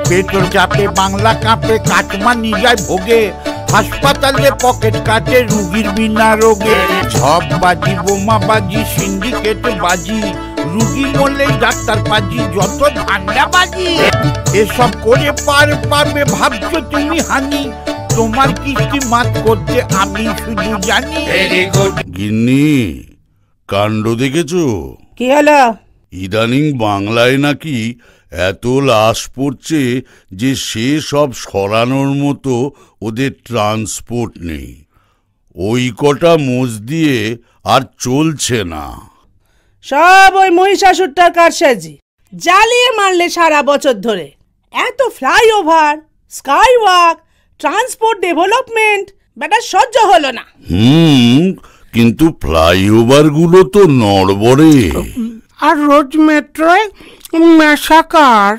Petrol চাপে বাংলা কাঁপে, কাটমা নিজায় ভোগে, হাসপাতালে পকেট কাটে রুগীর বিনা রোগে। সব বাজি বোমা বাজি সিন্ডিকেট বাজি, রুগী মরলে ডাক্তার পাজি, যত ধান্দা বাজি। এসব করে পার পাবে ভাবছো তুমি হানি, তোমার কিস্তি মাত করতে আমি শুধু জানি। গিন্নি, কাণ্ড দেখেছো? কি হলো? ইদানিং বাংলায় নাকি এত লাশ পড়ছে যে সে সব সরানোর মতো ওদের ট্রান্সপোর্ট নেই। ওই কটা মোষ দিয়ে আর চলছে না। সব ওই মহিষাসুরটার কারসাজি, জ্বালিয়ে মারলে সারা বছর ধরে। এত ফ্লাইওভার, স্কাইওয়াক, ট্রান্সপোর্ট ডেভেলপমেন্ট, বেটা সহ্য হলো না। কিন্তু ফ্লাইওভার গুলো তো নড়বড়ে। আর রোজ মেট্রোয় ম্যাসাকার।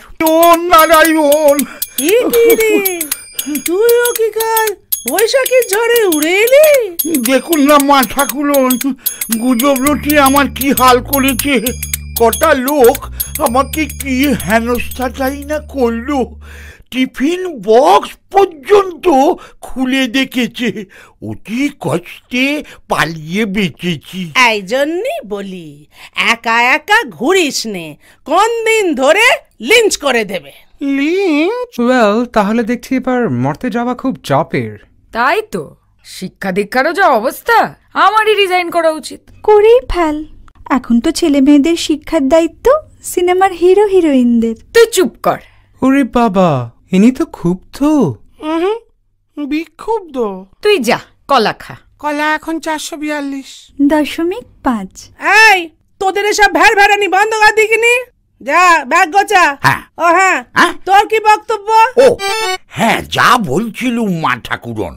নারায়ণ, তুইও কি কাল বৈশাখীর ঝড়ে উড়ে এলি? দেখুন না মা ঠাকুরন, গুজব রটিয়ে আমার কি হাল করেছে। কটা লোক আমাকে কি হেনস্থাটাই না করলো, টিফিন বক্স পর্যন্ত খুলে দেখেছে। অতি কষ্টে পালিয়ে বেঁচেছি। এই জন্যই বলি একা একা ঘুরিস নে, কোন দিন ধরে লিঞ্চ করে দেবে। লিঞ্চ? তাহলে দেখছি এবার মরতে যাওয়া খুব চাপের। তাই তো, শিক্ষা দীক্ষারও যা অবস্থা, আমারই রিজাইন করা উচিত। করেই ফেল, এখন তো ছেলে মেয়েদের শিক্ষার দায়িত্ব সিনেমার হিরো হিরোইনদের। তুই চুপ কর। ওরে বাবা, ইনি তো ক্ষুব্ধ। বিক্ষুব্ধ? তুই যা কলা খা। কলা এখন 442.5। এই তোদের এসব ভ্যার ভ্যারানি বন্ধ কর দেখিনি। যা ব্যাগ গোছা। ও হ্যাঁ, তোর কি বক্তব্য? ও হ্যাঁ, যা বলছিলুম মা ঠাকুরন,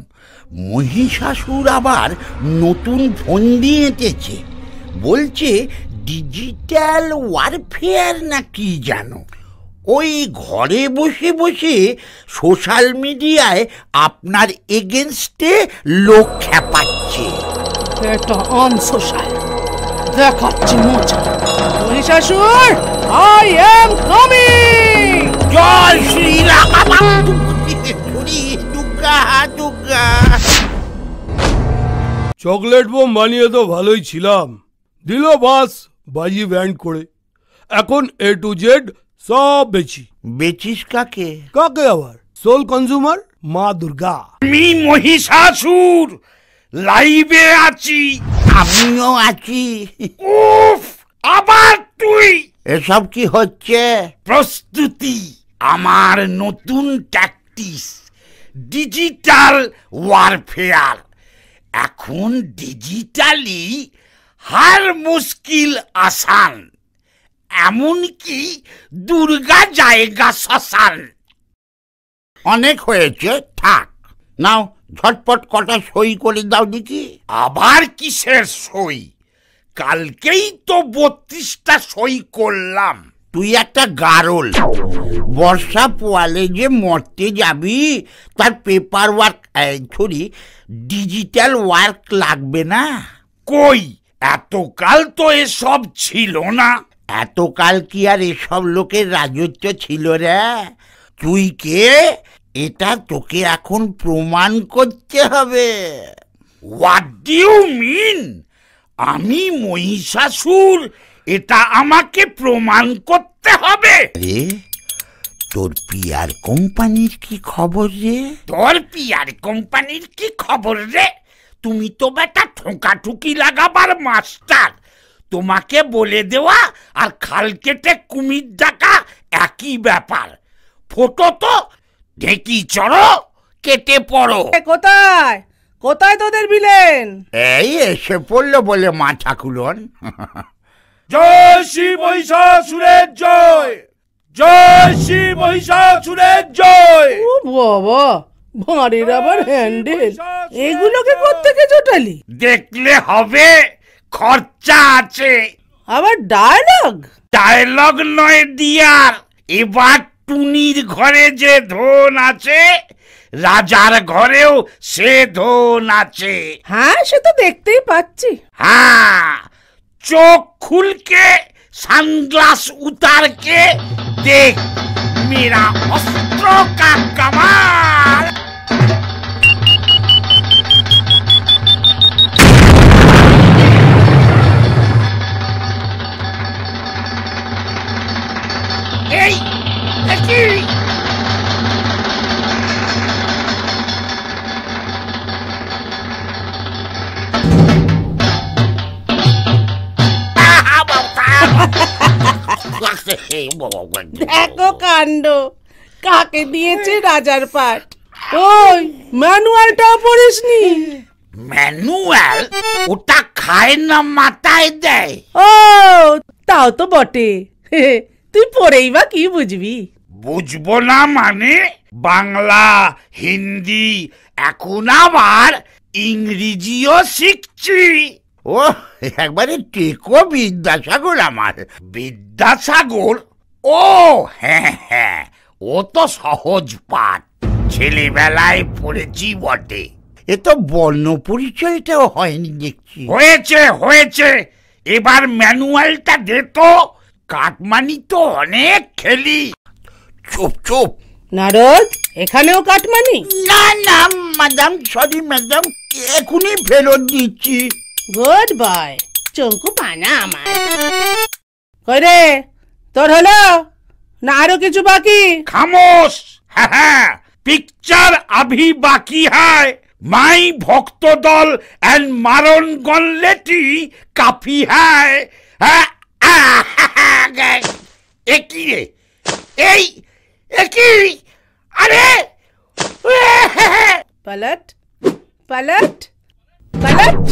মহিষাসুর আবার নতুন ফোন দিয়ে এঁটেছে। বলছে ডিজিটাল ওয়ারফেয়ার না কি জানো। ওই ঘরে বসে বসে সোশ্যাল মিডিয়ায় আপনার এগেনস্টে লোক খেপাচ্ছে। এটা আনসোশ্যাল, দেখাচ্ছি মজা। Mahishasur, I am coming. জয় শ্রীরাম। দুর্গা দুর্গা। চকলেট বোম বানিয়ে তো ভালোই ছিলাম, দিল বাস বাজি ব্যান্ড করে। এখন A to Z সব বেচি। বেচিস কাকে? কাকে আবার? সোল কনজিউমার মা দুর্গা। আমি মহিষাসুর লাইভে আছি। আমিও আছি। উফ, আবার তুই? এসব কি হচ্ছে? প্রস্তুতি, আমার নতুন ট্যাকটিস, ডিজিটাল ওয়ারফেয়ার। এখন ডিজিটালি হার মুশকিল আসান, এমনকি দুর্গা জায়গা শ্মশান। অনেক হয়েছে, থাক। নাও ঝটপট কটা সই করে দাও দেখি। আবার কিসের সই? কালকেই তো 32টা সই করলাম। তুই একটা গারল, বর্ষা পোয়ালে যে মরতে যাবি তার paper work, sorry digital work লাগবে না? কই, এতকাল তো এসব ছিল না। এতকাল কি আর এসব লোকের রাজত্ব ছিল রে? তুই কে এটা তোকে এখন প্রমাণ করতে হবে। What do you mean? আমি মহিষাসুর, এটা আমাকে প্রমাণ করতে হবে? তোর পিআর কোম্পানির কি খবর রে? তোর পিআর কোম্পানির কি খবর রে? তুমি তো বেটা ঠোকাঠুকি লাগাবার মাস্টার। তোমাকে বলে দেওয়া আর খাল কেটে কুমির ডাকা একই ব্যাপার। ফটো তো ঢেকি চড়ো, কেটে পড়ো। কোথায় কোথায় তোদের বিলেন? এই এসে পড়লো বলে মা ঠাকুরন। জয় শ্রী মহিষাসুরের জয়, জয় শ্রী মহিষাসুরের জয়। ও বাবা, ভাঁড়ের আবার হ্যান্ডেল, এগুলোকে কোত্থেকে জোটালি? দেখলে হবে, খরচা আছে। আবার ডায়লগ? ডায়লগ নয় ডিয়ার, এবার টুনির ঘরে যে ধন আছে, রাজার ঘরেও সে ধন আছে। হ্যাঁ, সে তো দেখতেই পাচ্ছি। হ্যাঁ, চোখ খুলকে সানগ্লাস উতারকে দেখ, मेरा अस्त्रों का कमाल। দেখো কাণ্ড, কাকে দিয়েছে রাজার পাট। ওই ম্যানুয়ালটাও পড়িসনি? ম্যানুয়াল ওটা খায় না, মাথায় দেয়। ও তাও তো বটে, তুই পড়েই বা কি বুঝবি? বুঝবো না মানে? বাংলা, হিন্দি, এখন আবার ইংরেজিও শিখছি। ও একবারে টেকো বিদ্যাসাগর আমার। বিদ্যাসাগর? ও হ্যাঁ হ্যাঁ, ও তো সহজ পাঠ, ছেলেবেলায় পড়েছি বটে। এ তো বর্ণ পরিচয়টাও হয়নি দেখছি। হয়েছে হয়েছে, এবার ম্যানুয়ালটা দে তো। কাটমানি তো অনেক খেলি। চুপ চুপ। নারদ, এখানেও কাটমানি? না না ম্যাডাম, সরি ম্যাডাম, এখনই ফেরত দিচ্ছি। গুড বয়, চৌকু পানা আমার। কই রে, তোর হলো না আরো কিছু বাকি? খামোশ। হ্যাঁ, পিকচার আভি বাকি হ্যায়। মাই ভক্ত দল এন্ড মারণ গনলেটি কাফি হ্যায়। একই রে, এই একই। আরে পলট পলট পলট।